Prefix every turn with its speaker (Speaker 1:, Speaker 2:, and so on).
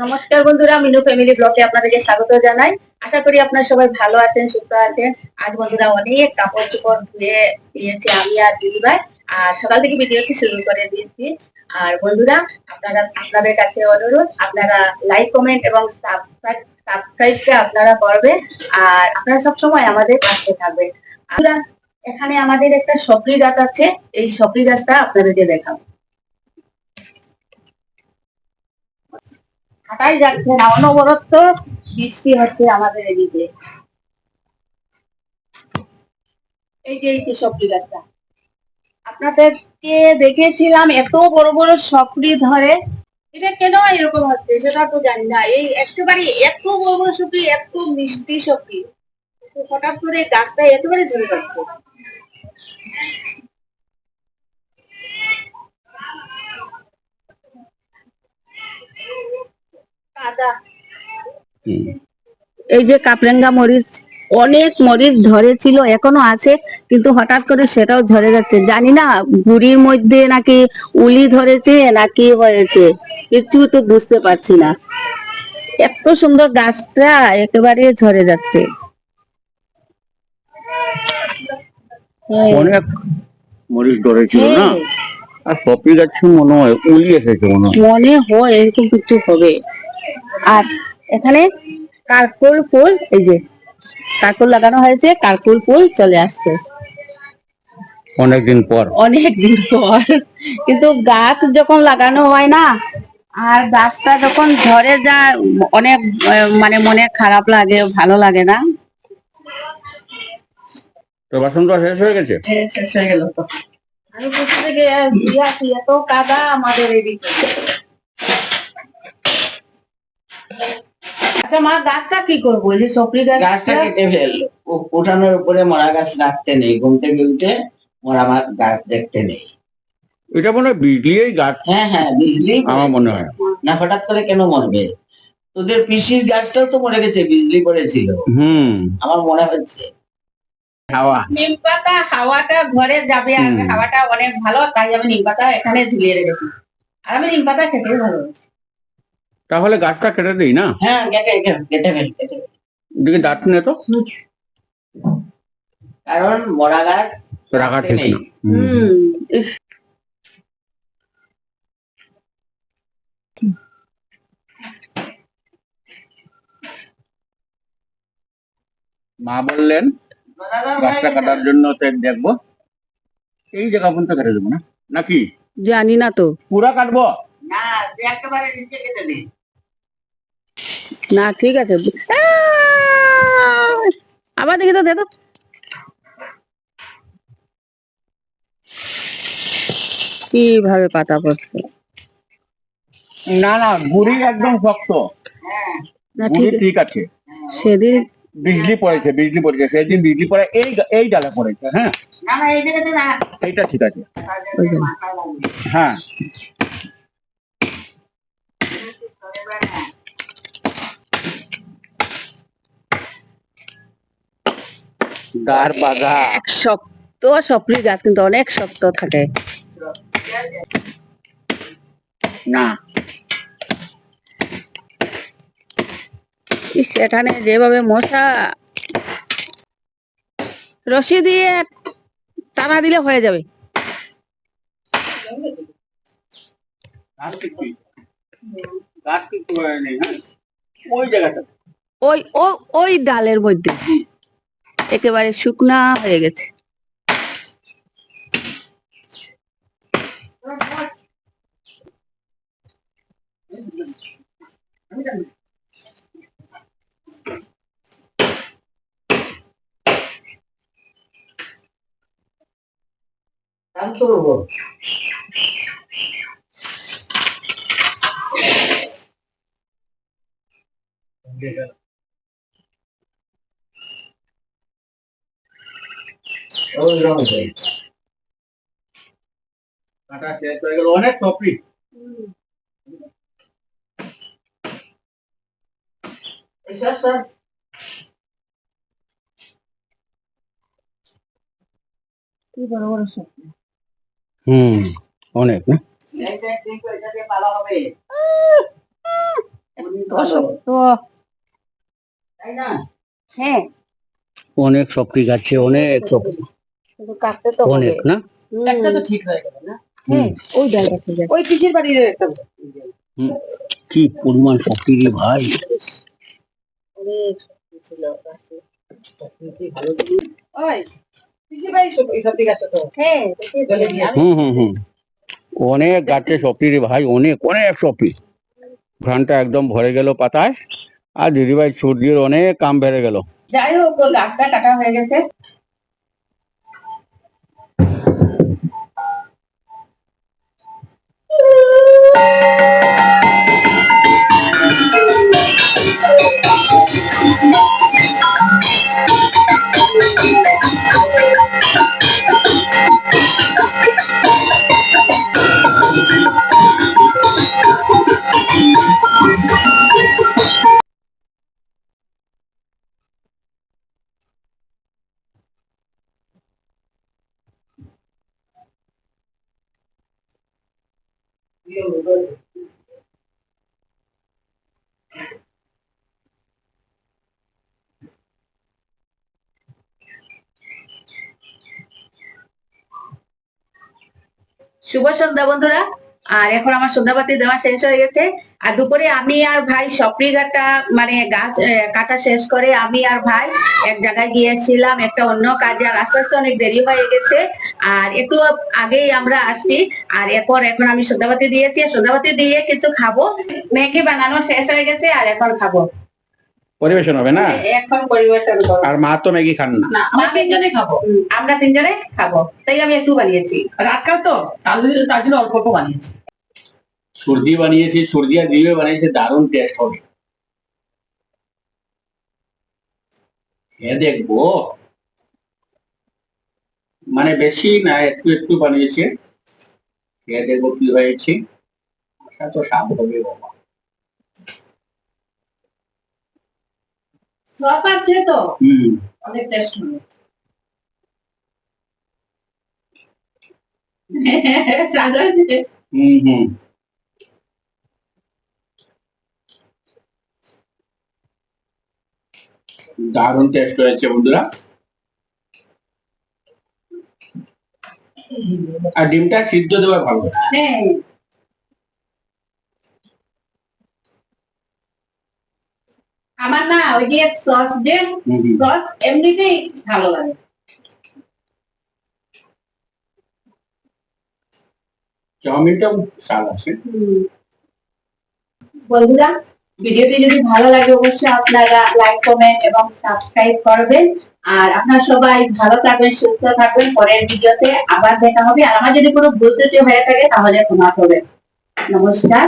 Speaker 1: নমস্কার বন্ধুরা, মিনু ফ্যামিলি ব্লগে আপনাদেরকে স্বাগত জানাই। আশা করি আপনারা সবাই ভালো আছেন, সুস্থ আছেন। আজ বন্ধুরা অনেক কাপড় চোপড় ধুয়ে দিয়েছি আমি আর দিদিভাই, আর সকাল থেকে ভিডিওটি শুরু করে দিয়েছি। আর বন্ধুরা, আপনাদের কাছে অনুরোধ, আপনারা লাইক, কমেন্ট এবং সাবস্ক্রাইবটা আপনারা করবেন, আর আপনারা সবসময় আমাদের পাশে থাকবেন। এখানে আমাদের একটা সবজি গাছ আছে, এই সবজি গাছটা আপনাদেরকে দেখাবো। হাঁটাই যাচ্ছে না, অনবরত বৃষ্টি হচ্ছে আমাদের এদিকে। এই যে সবজি গাছটা আপনাদেরকে দেখেছিলাম, এত বড় বড় সবজি ধরে। এটা কেন এরকম হচ্ছে সেটা তো জানি না। এই একেবারে এত বড় বড় সবজি, এত মিষ্টি সবজি, হঠাৎ করে গাছটা একেবারে ঝরে যাচ্ছে। এই যে কাপরেঙ্গা মরিচ, অনেক মরিচ ধরেছিল, এখনো আছে, কিন্তু হঠাৎ করে সেটাও ঝরে যাচ্ছে। জানি না গুড়ির মধ্যে নাকি উলি ধরেছে নাকি হয়েছে, কিছু তো বুঝতে পারছি না। এত সুন্দর গাছটা একেবারে ঝরে যাচ্ছে।
Speaker 2: অনেক মরিচ ধরেছিল না, আর পপি গাছ মনে হয় উলি এসেছে,
Speaker 1: মনে হয় এরকম কিছু হবে। আর এখানে কার্পুল ফুল, এই যে কার্পুল লাগানো হয়েছে, কার্পুল ফুল চলে আসছে
Speaker 2: অনেকদিন পর।
Speaker 1: কিন্তু গাছ যখন লাগানো হয় না, আর গাছটা যখন ঝরে যায়, অনেক মানে মনে খারাপ লাগে, ভালো লাগে না।
Speaker 2: তো বাসন তো শেষ হয়ে গেছে?
Speaker 1: শেষ হয়ে গেল তো। আমি বলছি যে দিয়েছি, এত কাদা আমাদের এদিকে। আচ্ছা মা, গাছটা কি করবো? যে সবজি
Speaker 3: গাছটা কেটে ফেল। উঠানোর উপরে মরা গাছ রাখতে নেই, ঘুম থেকে উঠে মরা গাছ দেখতে নেই।
Speaker 2: এটা মনে হয় বিজলিই গাছ।
Speaker 3: হ্যাঁ হ্যাঁ, বিজলি
Speaker 2: আমার মনে হয়।
Speaker 3: না, হঠাৎ করে কেন মরবে? তোদের পিসির গাছটাও তো মরে গেছে, বিজলি পড়েছিল। আমার মনে হচ্ছে
Speaker 2: হাওয়া,
Speaker 1: নিম পাতা হাওয়াটা ঘরে যাবে, আর হাওয়াটা অনেক ভালো, তাই আমি নিম পাতা এখানে ঝুলিয়ে রেখেছি। আর আমি নিম পাতা খেতে ভালোবাসি।
Speaker 2: তাহলে গাছটা কেটে দিই না?
Speaker 3: হ্যাঁ, কেটে ফেল।
Speaker 2: দিকে দাঁত নে তো,
Speaker 3: কারণ মরা গাছ
Speaker 2: রাখা ঠিক
Speaker 3: নেই।
Speaker 2: না। মা বললেন গাছটা কাটার জন্য দেখবো, এই জায়গা পর্যন্ত কেটে দেবো না, নাকি?
Speaker 1: জানি না তো,
Speaker 2: পুরা কাটবো
Speaker 3: না, একেবারে নিচে কেটে দিই।
Speaker 1: না ঠিক আছে। আবার দেখি তো, দেখো কিভাবে পাতা পড়ছে।
Speaker 2: না না, গুড়ি একদম শক্ত,
Speaker 1: না
Speaker 2: গুড়ি ঠিক আছে।
Speaker 1: সেদিন
Speaker 2: বিজলি পড়েছে, সেদিন বিজলি পড়ে এই ডালে পড়েছে। হ্যাঁ, এইটা ঠিক আছে। হ্যাঁ, দাঁড় বাঁধা।
Speaker 1: শক্ত সপরি গাছ, কিন্তু অনেক শক্ত থাকে
Speaker 2: না।
Speaker 1: সেখানে যেভাবে মশা, রশি দিয়ে টানা দিলে হয়ে যাবে। ওই ডালের মধ্যে একেবারে শুকনা হয়ে গেছে।
Speaker 2: কাটা শেষ হয়ে গেল, অনেক টপি। অনেক না।
Speaker 3: এটা দিয়ে ভালো হবে
Speaker 1: তো
Speaker 3: তাই না?
Speaker 1: হ্যাঁ,
Speaker 2: অনেক সবজি গাছে অনেক সবজি,
Speaker 1: কিন্তু কাটতে তো
Speaker 2: অনেক
Speaker 1: হবে।
Speaker 2: না?
Speaker 3: একটা তো ঠিক হয়ে গেল না?
Speaker 1: হ্যাঁ, ওই ডালটা ঠিক আছে।
Speaker 3: ওই পিসির বাড়ির একটা
Speaker 2: হুম, কি পরিমাণ সবজি রে ভাই!
Speaker 1: অনেক সবজি ছিল গাছে।
Speaker 3: ভালো জিনিস। ওই পিসির বাড়ির সবজি গাছ তো
Speaker 1: হ্যাঁ,
Speaker 3: জলে দিয়ে
Speaker 2: অনেক গাছে সবজি রে ভাই, অনেক অনেক সবজি। ঘ্রাণটা একদম ভরে গেল পাতায়। আর দিদিভাই সূর্যের অনেক কাম বেড়ে গেল।
Speaker 1: যাই হোক, ওই গাছটা কাটা হয়ে গেছে। শুভ সন্ধ্যা বন্ধুরা। আর এখন আমার সন্ধ্যাবাতি দেওয়া শেষ হয়ে গেছে। আর দুপুরে আমি আর ভাই সপরি কাটা মানে গাছ কাটা শেষ করে আমি আর ভাই এক জায়গায় গিয়েছিলাম একটা অন্য কাজে। আর আস্তে আস্তে অনেক দেরি হয়ে গেছে, আর একটু আগেই আমরা আসছি। আর এখন আমি সন্ধ্যাবাতি দিয়েছি, সন্ধ্যাবাতি দিয়ে কিছু খাবো। ম্যাগি বানানো শেষ হয়ে গেছে, আর এখন খাবো।
Speaker 2: পরিবেশন হবে না?
Speaker 1: এখন পরিবেশন করবো।
Speaker 2: আর মা তো ম্যাগি খান না।
Speaker 1: না, আমরা তিনজনে খাবো। আমরা তিনজনে খাবো, তাই আমি একটু বানিয়েছি।
Speaker 3: রাতকাল তো তার জন্য অল্প অল্প বানিয়েছি।
Speaker 2: সর্দি বানিয়েছি, সর্দি আর জিভে বানিয়েছি, দারুণ টেস্ট হবে। খেয়ে দেখবো। মানে বেশি না, একটু একটু বানিয়েছি। খেয়ে দেখবো কি হয়েছে। আশা তো স্বাদ হবে বাবা।
Speaker 1: সস আছে তো
Speaker 2: হুম
Speaker 1: অনেক টেস্ট হবে। সাদা আছে।
Speaker 2: হুম। দারুণ টেস্ট হয়েছে বন্ধুরা। আর ডিমটা সিদ্ধ দেওয়া ভালো।
Speaker 1: হ্যাঁ, আমার না ওই যে সস যে সস এমনিতেই ভালো লাগে।
Speaker 2: চাউমিনটাও স্বাদ আছে।
Speaker 1: বন্ধুরা, ভিডিওটি যদি ভালো লাগে অবশ্যই আপনারা লাইক কমেন্ট এবং সাবস্ক্রাইব করবেন। আর আপনারা সবাই ভালো থাকবেন, সুস্থ থাকবেন। পরের ভিডিওতে আবার দেখা হবে। আর আমার যদি কোনো ভুল ত্রুটি হয়ে থাকে তাহলে ক্ষমা করবেন। নমস্কার।